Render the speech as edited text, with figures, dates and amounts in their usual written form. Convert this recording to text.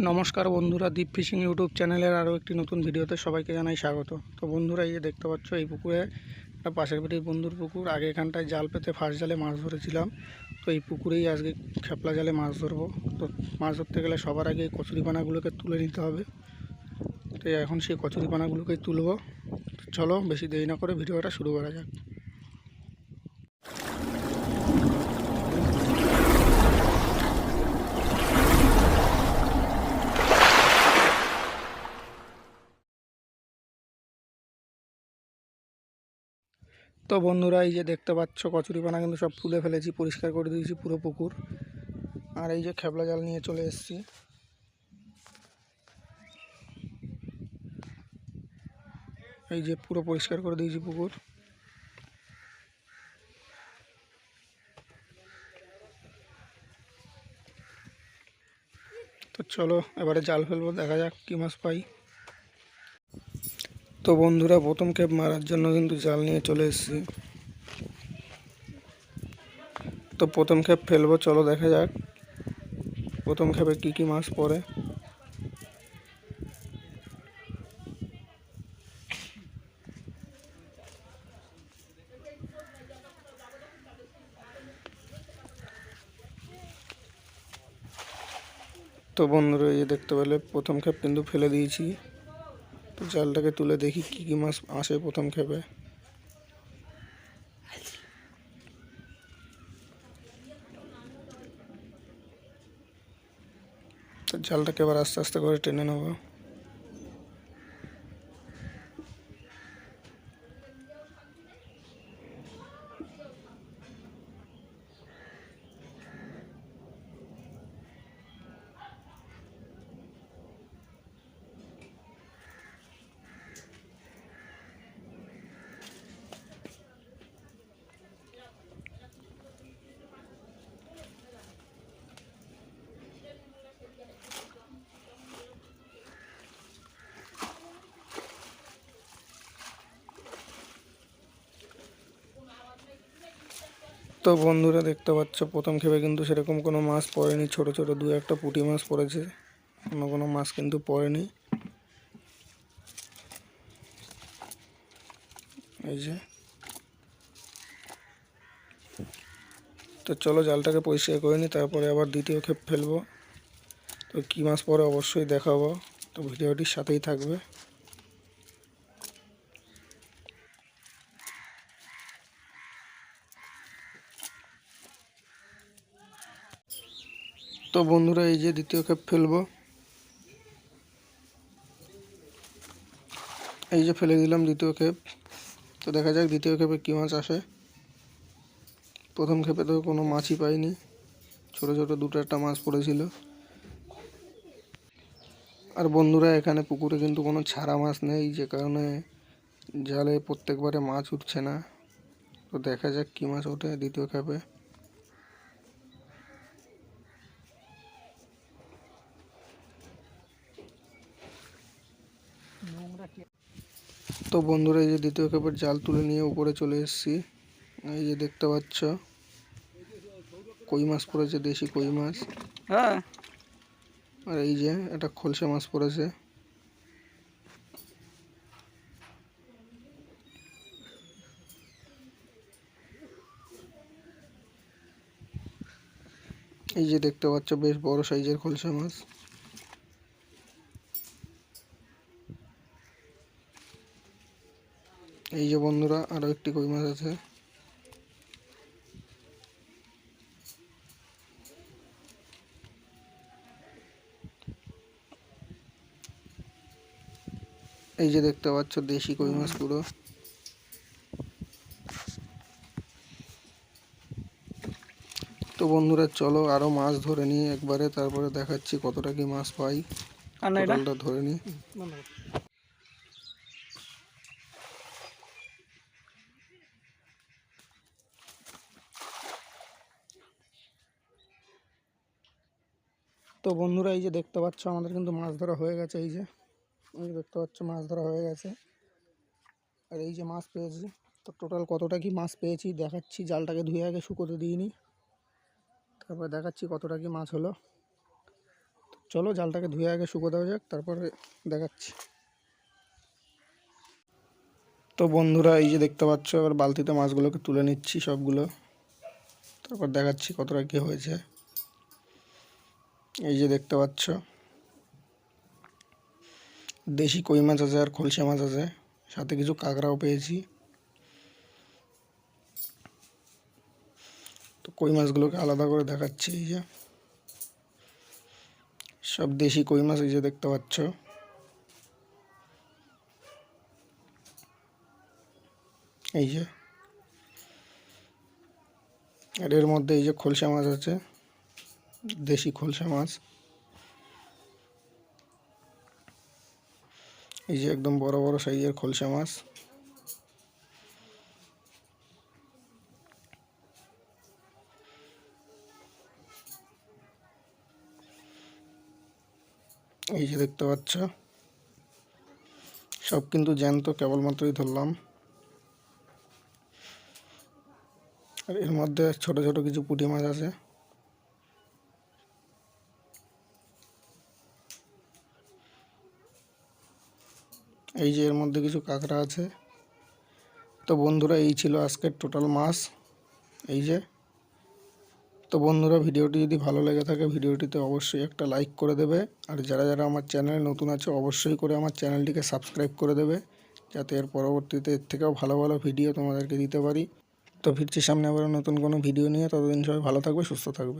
নমস্কার বন্ধুরা, দীপ fishing YouTube চ্যানেলের আরও একটি নতুন ভিডিওতে সবাইকে জানাই স্বাগত। তো বন্ধুরা, এই যে দেখতে পাচ্ছ, এই পুকুরে একটা পাশের বাড়ির বন্ধুর পুকুর। আগে এখানটায় জাল পেতে ফার্স্ট জালে মাছ ধরেছিলাম। তো এই পুকুরেই আজকে খেপলা জালে মাছ ধরবো। তো মাছ ধরতে গেলে সবার আগে এই কচুরিপানাগুলোকে তুলে নিতে হবে। তো এখন সেই কচুরিপানাগুলোকেই তুলবো। চলো বেশি দেরি না করে ভিডিওটা শুরু করা যাক। তো বন্ধুরা, এই যে দেখতে পাচ্ছ, কচুরিপানা কিন্তু সব তুলে ফেলেছি, পরিষ্কার করে দিয়েছি পুরো পুকুর। আর এই যে খেপলা জাল নিয়ে চলে এসেছি। এই যে পুরো পরিষ্কার করে দিয়েছি পুকুর। তো চলো এবারে জাল ফেলবো, দেখা যাক কী মাছ পাই। তো বন্ধুরা, প্রথম খেপ মারার জন্য কিন্তু জাল নিয়ে চলে এসেছি। তো প্রথম খেপ ফেলবো, চলো দেখা যাক প্রথম খেপে কী কী মাছ পড়ে। তো বন্ধুরা, এই যে দেখতে পেলে প্রথম খেপ কিন্তু ফেলে দিয়েছি। তো জালটাকে তুলে দেখি কী কী মাছ আসে প্রথম খেপে। তো জালটাকে এবার আস্তে আস্তে করে টেনে নেবো। তো বন্ধুরা, দেখতে পাচ্ছ প্রথম খেপে কিন্তু সেরকম কোনো মাছ পড়েনি। ছোট ছোট দু একটা পুঁটি মাছ পড়েছে, অন্য কোনো মাছ কিন্তু পড়েনি। এই যে, তো চলো জালটাকে পরিষ্কার করে নিই, তারপরে আবার দ্বিতীয় খেপ ফেলবো। তো কী মাছ পড়ে অবশ্যই দেখাবো, তো ভিডিওটির সাথেই থাকবে। তো বন্ধুরা, এই যে দ্বিতীয় খেপ ফেলবো। এই যে ফেলে দিলাম দ্বিতীয় খেপ। তো দেখা যাক দ্বিতীয় খেপে কী মাছ আসে। প্রথম খেপে তো কোনো মাছই পাইনি, ছোট ছোট দুটো একটা মাছ পড়েছিল। আর বন্ধুরা, এখানে পুকুরে কিন্তু কোনো ছাড়া মাছ নেই, যে কারণে জালে প্রত্যেকবারে মাছ উঠছে না। তো দেখা যাক কী মাছ ওঠে দ্বিতীয় খেপে। তো বন্ধুরা, এই যে দ্বিতীয় খেপের জাল তুলে নিয়ে উপরে চলে এসেছি। এই যে দেখতে পাচ্ছ, কই মাছ পড়েছে, দেশি কই মাছ। হ্যাঁ, আর এই যে একটা খলসা মাছ পড়েছে। এই যে দেখতে পাচ্ছ, বেশ বড় সাইজের খলসা মাছ। এই যে বন্ধুরা, আরো একটি কই মাছ আছে। এই যে দেখতে পাচ্ছ, দেশি কই মাছ পুরো। তো বন্ধুরা, চলো আরো মাছ ধরে নিই একবারে, তারপরে দেখাচ্ছি কতটা কি মাছ পাই। টোটালটা ধরে নিই। তো বন্ধুরা, এই যে দেখতে পাচ্ছ, আমাদের কিন্তু মাছ ধরা হয়ে গেছে। এই যে দেখতে পাচ্ছ, মাছ ধরা হয়ে গেছে। আর এই যে মাছ পেয়েছি। তো টোটাল কতটা কি মাছ পেয়েছি দেখাচ্ছি। জালটাকে ধুয়ে আগে শুকোতে দিইনি, তারপর দেখাচ্ছি কতটা কি মাছ হলো। চলো জালটাকে ধুয়ে আগে শুকো দেওয়া যাক, তারপরে দেখাচ্ছি। তো বন্ধুরা এই যে দেখতে পাচ্ছ, এবার বালতিতে মাছগুলোকে তুলে নিচ্ছি সবগুলো, তারপর দেখাচ্ছি কতটা কী হয়েছে। এই যে দেখতে পাচ্ছ দেশি কই মাছ আছে আর খলসা মাছ আছে, সাথে কিছু কাঁকড়াও পেয়েছি। তো কই মাছগুলোকে আলাদা করে দেখাচ্ছি। এই যে সব দেশি কই মাছ, এই যে দেখতে পাচ্ছ। এই যে আর এর মধ্যে এই যে খলসা মাছ আছে, দেশি খলসা মাছ। এই যে একদম বড় বড় সাইজের খলসা মাছ। এই যে দেখতে পাচ্ছ সব কিন্তু জ্যান্ত, কেবলমাত্রই ধরলাম। আর এর মধ্যে ছোট ছোট কিছু পুঁটি মাছ আছে। এই যে এর মধ্যে কিছু কাঁকড়া আছে। তো বন্ধুরা এই ছিল আজকের টোটাল মাছ। এই যে তো বন্ধুরা ভিডিওটি যদি ভালো লেগে থাকে ভিডিওটিতে অবশ্যই একটা লাইক করে দেবে, আর যারা যারা আমার চ্যানেলে নতুন আছে অবশ্যই করে আমার চ্যানেলটিকে সাবস্ক্রাইব করে দেবে, যাতে এর পরবর্তীতে এর থেকেও ভালো ভালো ভিডিও তোমাদেরকে দিতে পারি। তো ফিরছি সামনে আবার নতুন কোনো ভিডিও নিয়ে, ততদিন সবাই ভালো থাকবে, সুস্থ থাকবে।